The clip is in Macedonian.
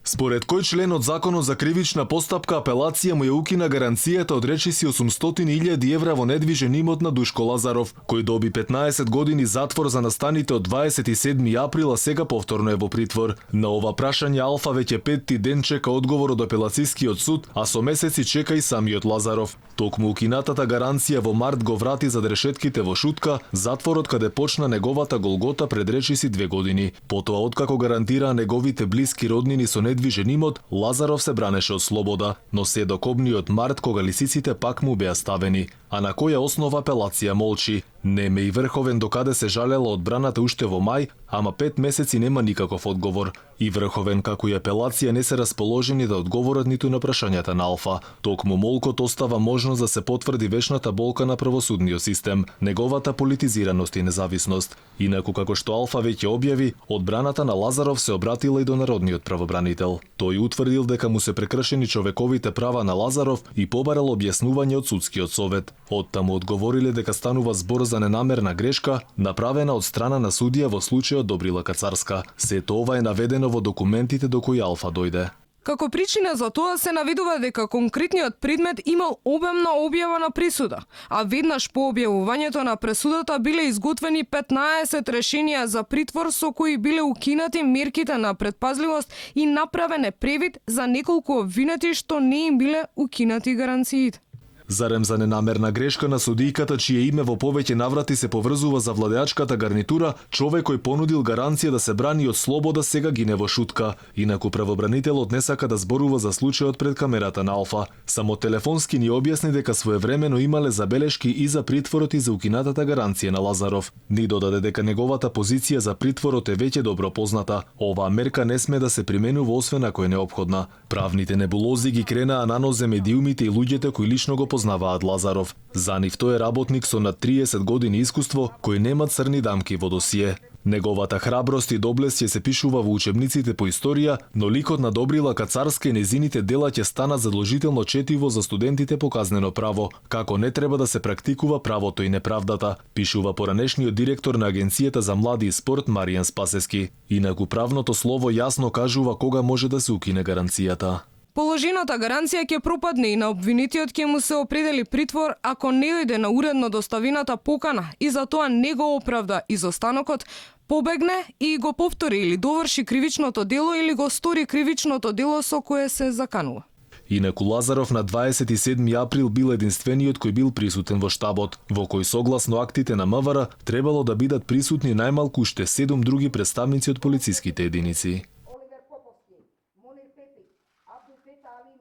Според кој член од Законот за кривична постапка апелација му ја укина гаранцијата од речиси 800.000 евра во недвижен имот на Душко Лазаров, кој доби 15 години затвор за настаните од 27 април, а сега повторно е во притвор. На ова прашање Алфа веќе 5-ти ден чека одговор од апелацијскиот суд, а со месеци чека и самиот Лазаров. Токму укинатата гаранција во март го врати за решетките во Шутка, затворот каде почна неговата голгота пред речиси 2 години. Потоа, откако гарантираа неговите блиски роднини со недвижен имот, Лазаров се бранеше од слобода, но се до кобниот март кога лисиците пак му беа ставени. А на која основа апелација молчи? Неме и Врховен докаде се жалела одбраната уште во мај, ама 5 месеци нема никаков одговор. И Врховен како и апелација не се расположени да одговорат ниту на прашањата на Алфа. Токму молкот остава можност да се потврди вечната болка на правосудниот систем, неговата политизираност и независност. Инаку како што Алфа веќе објави, одбраната на Лазаров се обратила и до народниот правобранител. Тој утврдил дека му се прекршени човековите права на Лазаров и побарал објаснување од судскиот совет. Оттаму одговориле дека станува збор за ненамерна грешка, направена од страна на судија во случајот Добрила Кацарска. Сето ова е наведено во документите до кои Алфа дојде. Како причина за тоа се наведува дека конкретниот предмет имал обемна објава на присуда, а веднаш по објавувањето на пресудата биле изготвени 15 решенија за притвор со кои биле укинати мерките на предпазливост и направен е превид за неколку обвинети што не им биле укинати гаранциите. Зарем за ненамерна грешка на судијката, чие име во повеќе наврати се поврзува за владеачката гарнитура, човек кој понудил гаранција да се брани од слобода сега гине во Шутка. Инаку правобранителот не сака да зборува за случајот пред камерата на Алфа. Само телефонски ни објасни дека своевремено имале забелешки и за притворот и за укинатата гаранција на Лазаров. Ни додаде дека неговата позиција за притворот е веќе добро позната. Оваа мерка не сме да се применува освен ако е неопходна. Правните небулози ги кренаа на нозе медиумите и луѓето кои лично го познаваат Лазаров. За нив тој е работник со над 30 години искуство, кој нема црни дамки во досие. Неговата храброст и доблест се пишува во учебниците по историја, но ликот на Добрила Кацарска и незините дела ќе станат задолжително четиво за студентите по казнено право, како не треба да се практикува правото и неправдата, пишува поранешниот директор на Агенцијата за млади и спорт Маријан Спасески. Инаку правното слово јасно кажува кога може да се укине гаранцијата. Положената гаранција ќе пропадне и на обвинетиот ќе му се определи притвор ако не дојде на уредно доставената покана и за тоа не го оправда изостанокот, побегне и го повтори или доврши кривичното дело или го стори кривичното дело со кое се заканува. Инаку Лазаров на 27 април бил единствениот кој бил присутен во штабот, во кој согласно актите на МВР требало да бидат присутни најмалку уште 7 други представници од полициските единици.